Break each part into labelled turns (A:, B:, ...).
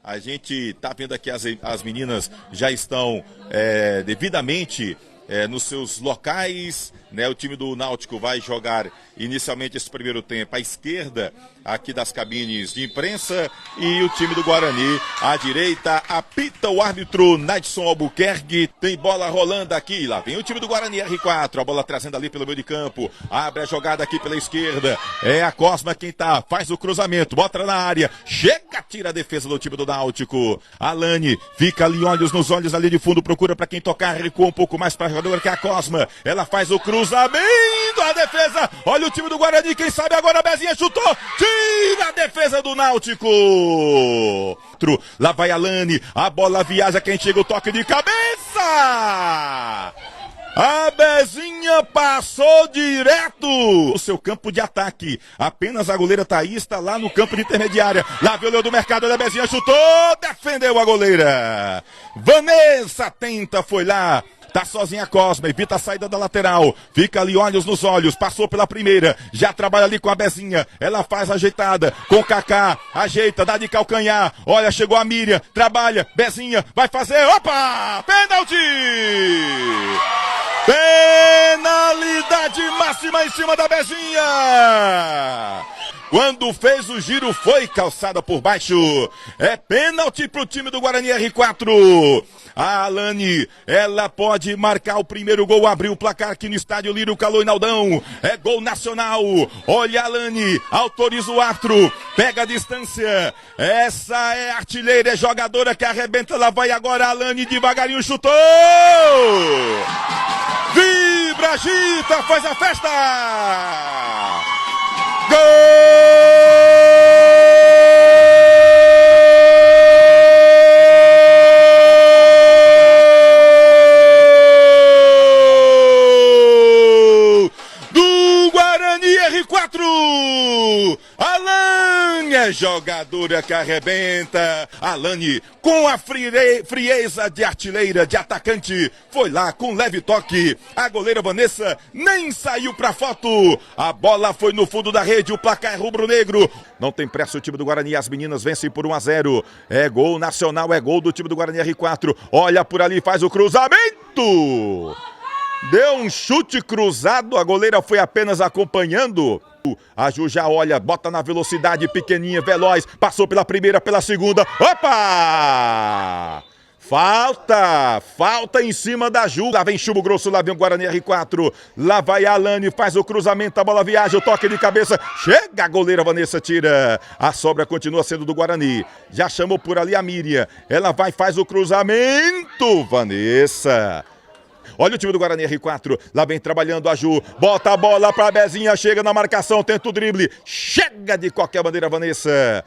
A: A gente tá vendo aqui as meninas já estão devidamente nos seus locais, né? O time do Náutico vai jogar inicialmente esse primeiro tempo à esquerda aqui das cabines de imprensa e o time do Guarani à direita. Apita o árbitro Nadson Albuquerque. Tem bola rolando aqui, lá vem o time do Guarani R4, a bola trazendo ali pelo meio de campo, abre a jogada aqui pela esquerda, é a Cosma quem tá, faz o cruzamento, bota na área, chega, tira a defesa do time do Náutico. Alane fica ali, olhos nos olhos ali de fundo, procura para quem tocar, recua um pouco mais para a jogadora que é a Cosma, ela faz o cruzamento, a defesa, olha o time do Guarani, quem sabe agora a Bezinha chutou, tira a defesa do Náutico. Lá vai Alane, a bola viaja, quem chega o toque de cabeça. A Bezinha passou direto o seu campo de ataque. Apenas a goleira Thaís está lá no campo de intermediária. Lá veio o Leo do Mercado, olha a Bezinha, chutou, defendeu a goleira. Vanessa tenta, foi lá. Tá sozinha a Cosma, evita a saída da lateral. Fica ali, olhos nos olhos, passou pela primeira. Já trabalha ali com a Bezinha. Ela faz ajeitada com o Kaká. Ajeita, dá de calcanhar. Olha, chegou a Miriam. Trabalha, Bezinha, vai fazer. Opa! Pênalti! Penalidade máxima em cima da Bezinha. Quando fez o giro foi calçada por baixo. É pênalti pro time do Guarani R4. A Alane, ela pode marcar o primeiro gol, abriu o placar aqui no estádio Lírio Caloi Naldão. É gol nacional. Olha a Alane, autoriza o árbitro, pega a distância. Essa é artilheira, é jogadora que arrebenta. Lá vai agora a Alane, devagarinho chutou. Vibra, agita, faz a festa. Gol do Guarani R4. Alane é jogadora que arrebenta. Alane com a frieza de artilheira, de atacante, foi lá com leve toque. A goleira Vanessa nem saiu pra foto. A bola foi no fundo da rede, o placar é rubro-negro. Não tem pressa o time do Guarani, as meninas vencem por 1-0. É gol nacional, é gol do time do Guarani R4. Olha por ali, faz o cruzamento. Deu um chute cruzado, a goleira foi apenas acompanhando. A Ju já olha, bota na velocidade, pequenininha, veloz, passou pela primeira, pela segunda. Opa! Falta em cima da Ju. Lá vem Chumbo Grosso, lá vem o Guarani R4. Lá vai a Alane, faz o cruzamento, a bola viaja, o toque de cabeça. Chega a goleira, Vanessa tira. A sobra continua sendo do Guarani. Já chamou por ali a Miriam. Ela vai, faz o cruzamento, Vanessa. Olha o time do Guarani R4, lá vem trabalhando a Ju, bota a bola pra Bezinha, chega na marcação, tenta o drible, chega de qualquer maneira Vanessa.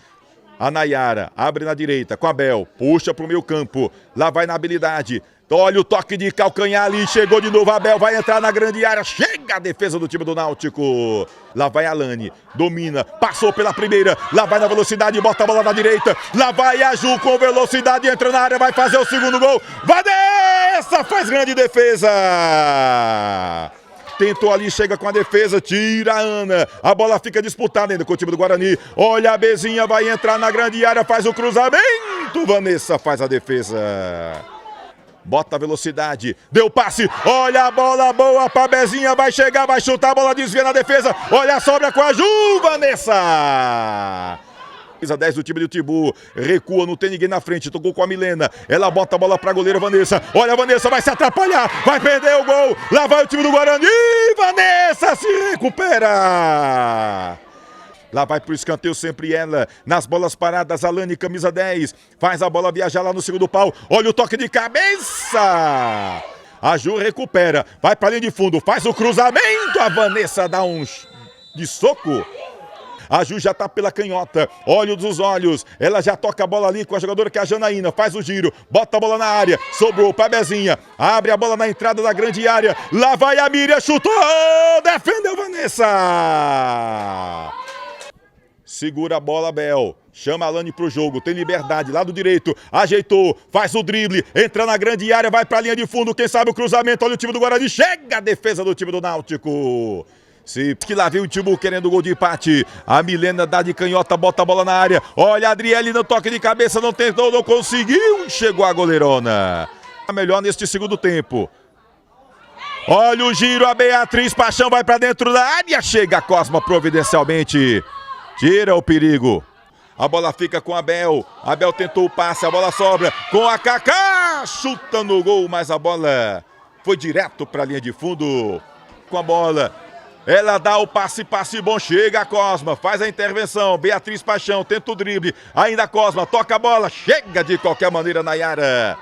A: A Nayara abre na direita com a Bel, puxa pro meio campo, lá vai na habilidade. Olha o toque de calcanhar ali, chegou de novo a Bel, vai entrar na grande área, chega a defesa do time do Náutico. Lá vai a Alane, domina, passou pela primeira, lá vai na velocidade, bota a bola na direita, lá vai a Ju com velocidade, entra na área, vai fazer o segundo gol. Vanessa faz grande defesa. Tentou ali, chega com a defesa, tira a Ana, a bola fica disputada ainda com o time do Guarani. Olha a Bezinha, vai entrar na grande área, faz o cruzamento, Vanessa faz a defesa. Bota a velocidade, deu passe, olha a bola boa pra Bezinha, vai chegar, vai chutar, a bola desvia na defesa, olha a sobra com a Ju, Vanessa. 10 do time do Tibu, recua, não tem ninguém na frente, tocou com a Milena, ela bota a bola pra goleira Vanessa, olha a Vanessa, vai se atrapalhar, vai perder o gol, lá vai o time do Guarani, Vanessa se recupera. Lá vai pro escanteio sempre ela, nas bolas paradas, Alane, camisa 10, faz a bola viajar lá no segundo pau, olha o toque de cabeça, a Ju recupera, vai pra linha de fundo, faz o cruzamento, a Vanessa dá um de soco, a Ju já tá pela canhota, olhos dos olhos, ela já toca a bola ali com a jogadora que é a Janaína, faz o giro, bota a bola na área, sobrou pra Bezinha, abre a bola na entrada da grande área, lá vai a Miriam, chutou, defendeu Vanessa. Segura a bola, Bel. Chama a Alane pro jogo, tem liberdade, lado direito, ajeitou, faz o drible, entra na grande área, vai pra linha de fundo, quem sabe o cruzamento, olha o time do Guarani, chega a defesa do time do Náutico. Se que lá vem o Timbu querendo o gol de empate. A Milena dá de canhota, bota a bola na área. Olha a Adriele no toque de cabeça, não tentou, não conseguiu. Chegou a goleirona. A melhor neste segundo tempo. Olha o giro, a Beatriz Paixão vai pra dentro da área. Chega a Cosma providencialmente. Tira o perigo. A bola fica com a Abel. Abel tentou o passe, a bola sobra com a Kaká. Chuta no gol, mas a bola foi direto pra linha de fundo. Com a bola. Ela dá o passe bom, chega a Cosma, faz a intervenção, Beatriz Paixão, tenta o drible, ainda a Cosma, toca a bola, chega de qualquer maneira, Nayara.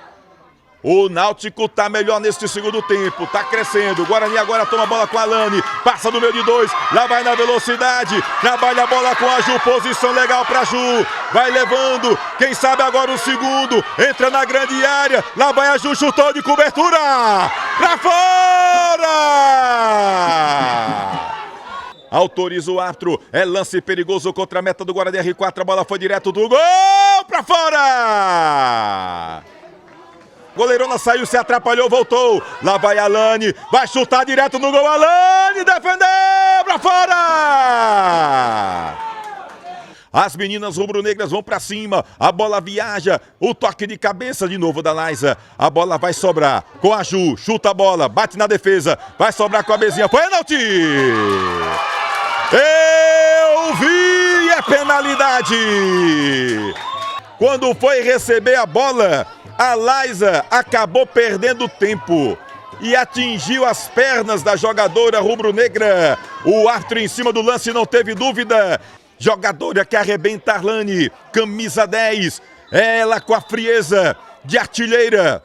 A: O Náutico tá melhor neste segundo tempo, tá crescendo, o Guarani agora toma a bola com a Alane, passa no meio de 2, lá vai na velocidade, trabalha a bola com a Ju, posição legal pra Ju, vai levando, quem sabe agora o segundo, entra na grande área, lá vai a Ju, chutou de cobertura, pra fora! Autoriza o árbitro, é lance perigoso contra a meta do Guarani R4, a bola foi direto do gol, pra fora! Goleirona saiu, se atrapalhou, voltou. Lá vai a Alane, vai chutar direto no gol. Alane defendeu pra fora! As meninas rubro-negras vão pra cima. A bola viaja. O toque de cabeça de novo da Laisa. A bola vai sobrar com a Ju. Chuta a bola, bate na defesa. Vai sobrar com a Bezinha. Foi pênalti! Eu vi, é penalidade! Quando foi receber a bola, a Laisa acabou perdendo tempo e atingiu as pernas da jogadora rubro-negra. O árbitro em cima do lance não teve dúvida. Jogadora que arrebenta Arlane, camisa 10. Ela com a frieza de artilheira.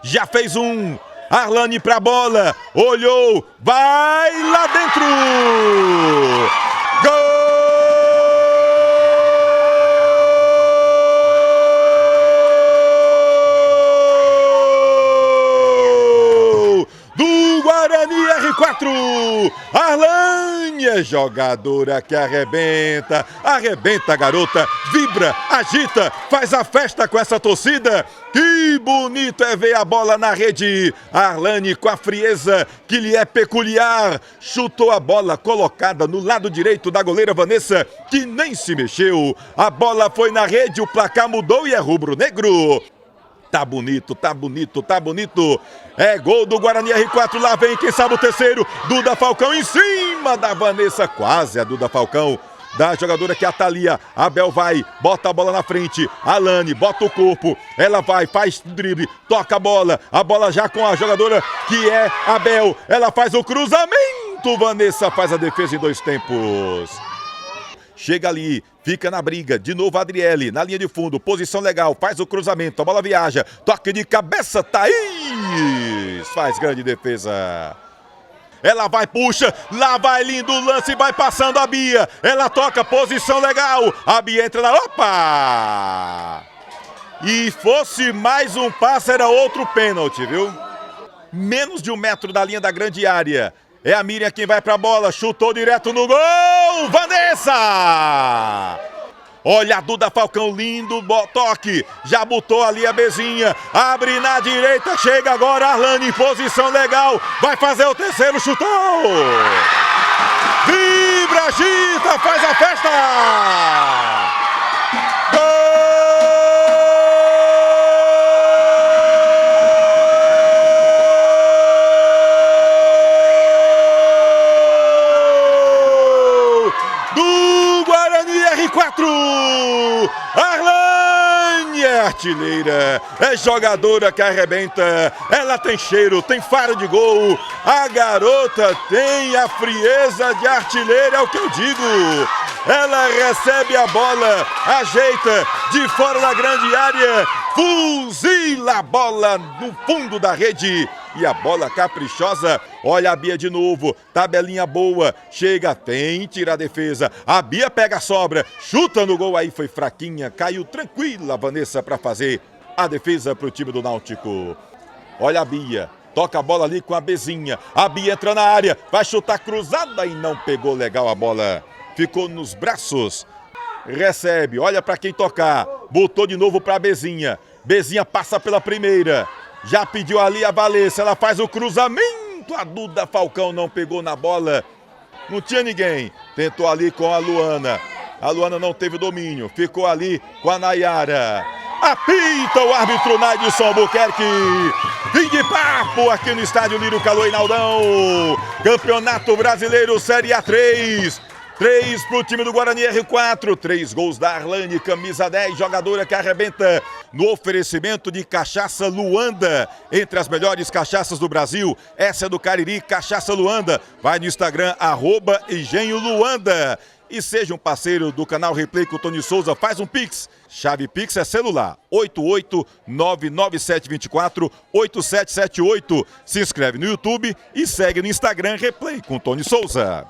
A: Já fez um. Arlane pra bola. Olhou. Vai lá dentro. Gol! Guarani R4, Arlane é jogadora que arrebenta, garota, vibra, agita, faz a festa com essa torcida. Que bonito é ver a bola na rede. Arlane com a frieza que lhe é peculiar, chutou a bola colocada no lado direito da goleira Vanessa, que nem se mexeu. A bola foi na rede, o placar mudou e é rubro-negro. Tá bonito, tá bonito, tá bonito. É gol do Guarani R4, lá vem, quem sabe o terceiro. Duda Falcão em cima da Vanessa, quase a Duda Falcão, da jogadora que é a Thalia. Abel vai, bota a bola na frente. Alane, bota o corpo. Ela vai, faz drible, toca a bola já com a jogadora que é Abel. Ela faz o cruzamento, Vanessa faz a defesa em 2 tempos. Chega ali, fica na briga, de novo a Adriele, na linha de fundo, posição legal, faz o cruzamento, a bola viaja, toque de cabeça, Thaís, faz grande defesa. Ela vai, puxa, lá vai lindo o lance, vai passando a Bia, ela toca, posição legal, a Bia entra na... Opa! E fosse mais um passe, era outro pênalti, viu? Menos de 1 metro da linha da grande área. É a Miriam quem vai pra bola, chutou direto no gol, Vanessa! Olha a Duda Falcão, lindo toque, já botou ali a Bezinha, abre na direita, chega agora a Arlane em posição legal, vai fazer o terceiro, chutou! Vibra, agita, faz a festa! Arlane é artilheira, é jogadora que arrebenta, ela tem cheiro, tem faro de gol, a garota tem a frieza de artilheira, é o que eu digo. Ela recebe a bola, ajeita de fora da grande área, fuzila a bola no fundo da rede. E a bola caprichosa, olha a Bia de novo, tabelinha boa, chega, tem, tira a defesa, a Bia pega a sobra, chuta no gol, aí foi fraquinha, caiu tranquila a Vanessa para fazer a defesa para o time do Náutico. Olha a Bia, toca a bola ali com a Bezinha, a Bia entra na área, vai chutar cruzada e não pegou legal a bola, ficou nos braços, recebe, olha para quem tocar, botou de novo para a Bezinha, Bezinha passa pela primeira, já pediu ali a Valência, ela faz o cruzamento, a Duda Falcão não pegou na bola não tinha ninguém. Tentou ali com a Luana. A Luana não teve domínio, ficou ali com a Nayara. Apita o árbitro Naidson Albuquerque. Fim de papo aqui no estádio Lírio Calô Inaldão. Campeonato Brasileiro Série A3. 3 para o time do Guarani R4, 3 gols da Arlane, camisa 10, jogadora que arrebenta no oferecimento de cachaça Luanda, entre as melhores cachaças do Brasil. Essa é do Cariri, cachaça Luanda. Vai no Instagram, @engenho Luanda. E seja um parceiro do canal Replay com o Tony Souza, faz um Pix. Chave Pix é celular, 88-99724-8778. Se inscreve no YouTube e segue no Instagram Replay com o Tony Souza.